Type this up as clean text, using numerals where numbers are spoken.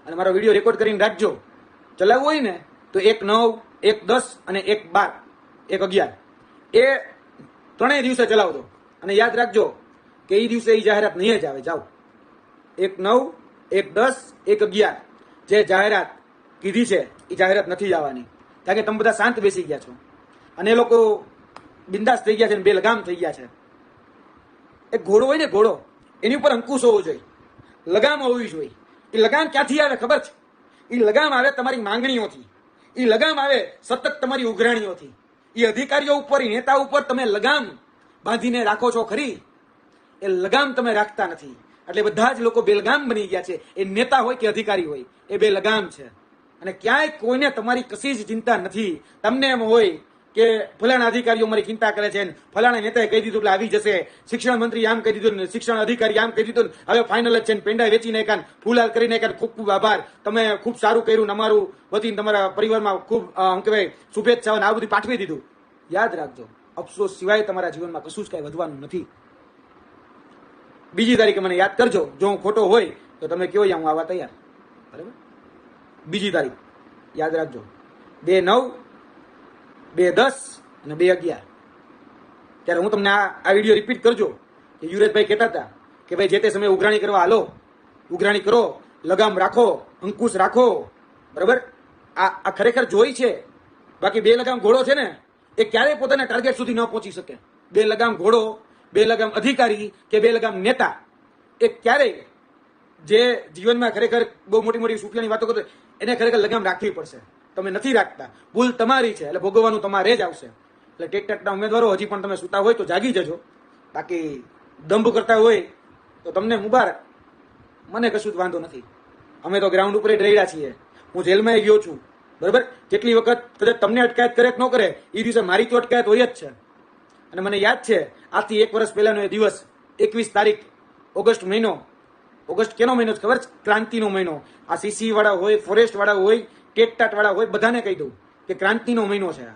અને મારો video record કરીને રાખજો. ચલાવવું હોય ને તો 1/9, 1/10 અને 1/12, 1/11 એ ત્રણેય દિવસે ચલાવજો. અને યાદ રાખજો કે એ દિવસે એ જાહેરાત નહીં જ આવે. જાઓ 1/9, 1/10, 1/11 જે જાહેરાત કીધી છે એ જાહેરાત નથી આવવાની. કારણ કે તમે બધા શાંત બેસી ગયા છો અને એ લોકો બિંદાસ થઈ ગયા છે અને બેલગામ થઈ ગયા છે. એક ઘોડો હોય ને, ઘોડો, એની ઉપર અંકુશ હોવો જોઈએ, લગામ હોવી જોઈએ. એ લગામ ક્યાંથી આવે ખબર છે? એ લગામ આવે તમારી માંગણીઓથી. એ લગામ આવે સતત તમારી ઉઘરાણીઓથી. એ અધિકારીઓ ઉપર, એ નેતા ઉપર તમે લગામ બાંધીને રાખો છો ખરી, એ લગામ તમે રાખતા નથી. એટલે બધા જ લોકો બેલગામ બની ગયા છે. એ નેતા હોય કે અધિકારી હોય, એ બે લગામ છે. અને ક્યાંય કોઈને તમારી કશી જ ચિંતા નથી. તમને એમ હોય કે ફલાણા અધિકારીઓ મારી ચિંતા કરે છે, ફલાણા નેતાએ કહી દીધું એટલે આવી જશે, શિક્ષણ મંત્રી આમ કહી દીધું, શિક્ષણ અધિકારી આમ કહી દીધું, હવે ફાઇનલ જ છે, પેંડા વેચી નાખ્યા, ફૂલાલ કરી નાખ્યા. ખૂબ ખૂબ આભાર, તમે ખૂબ સારું કર્યું, અમારું વતીને તમારા પરિવારમાં ખૂબ શું કહેવાય શુભેચ્છાઓ આ બધું પાઠવી દીધું. યાદ રાખજો, અફસોસ સિવાય તમારા જીવનમાં કશું જ કઈ વધવાનું નથી. બીજી તારીખે મને યાદ કરજો. જો હું ખોટો હોય તો તમે કયો, હું આવવા તૈયાર. બરાબર? બીજી તારીખ યાદ રાખજો, 2/9, 2/10 અને 2/11. ત્યારે હું તમને આ વિડીયો રિપીટ કરજો કે યુવરાજભાઈ કહેતા હતા કે ભાઈ જે તે સમયે ઉઘરાણી કરવા હાલો, ઉઘરાણી કરો, લગામ રાખો, અંકુશ રાખો. બરાબર? આ ખરેખર જોઈ છે. બાકી બે લગામ ઘોડો છે ને, એ ક્યારેય પોતાના ટાર્ગેટ સુધી ન પહોંચી શકે. બે લગામ ઘોડો, બે લગામ અધિકારી કે બે લગામ નેતા, એ ક્યારેય જે જીવનમાં ખરેખર બહુ મોટી મોટી સુફિયાની વાતો કરતો એને ખરેખર લગામ રાખવી પડશે. તમે નથી રાખતા, ભૂલ તમારી છે, એટલે ભોગવવાનું તમારે જ આવશે. એટલે ટેકટાકના ઉમેદવારો હજી પણ તમે સૂતા હોય તો જાગી જજો. બાકી દંભ કરતા હોય તો તમને મુબારક, મને કશું જ વાંધો નથી. અમે તો ગ્રાઉન્ડ ઉપર જ રહ્યા છીએ. હું જેલમાં ગયો છું. બરાબર? જેટલી વખત કદાચ તમને અટકાયત કરે કે ન કરે, એ દિવસે મારી તો અટકાયત હોય જ છે. અને મને યાદ છે આજથી 1 વર્ષ પહેલાનો એ દિવસ, 21 તારીખ ઓગસ્ટ મહિનો. ઓગસ્ટ કેનો મહિનો ખબર છે? ક્રાંતિનો મહિનો. આ સીસી વાળા હોય, ફોરેસ્ટ વાળા હોય, ટેટટાટ વાળા હોય, બધાને કહી દઉં કે ક્રાંતિનો મહિનો છે.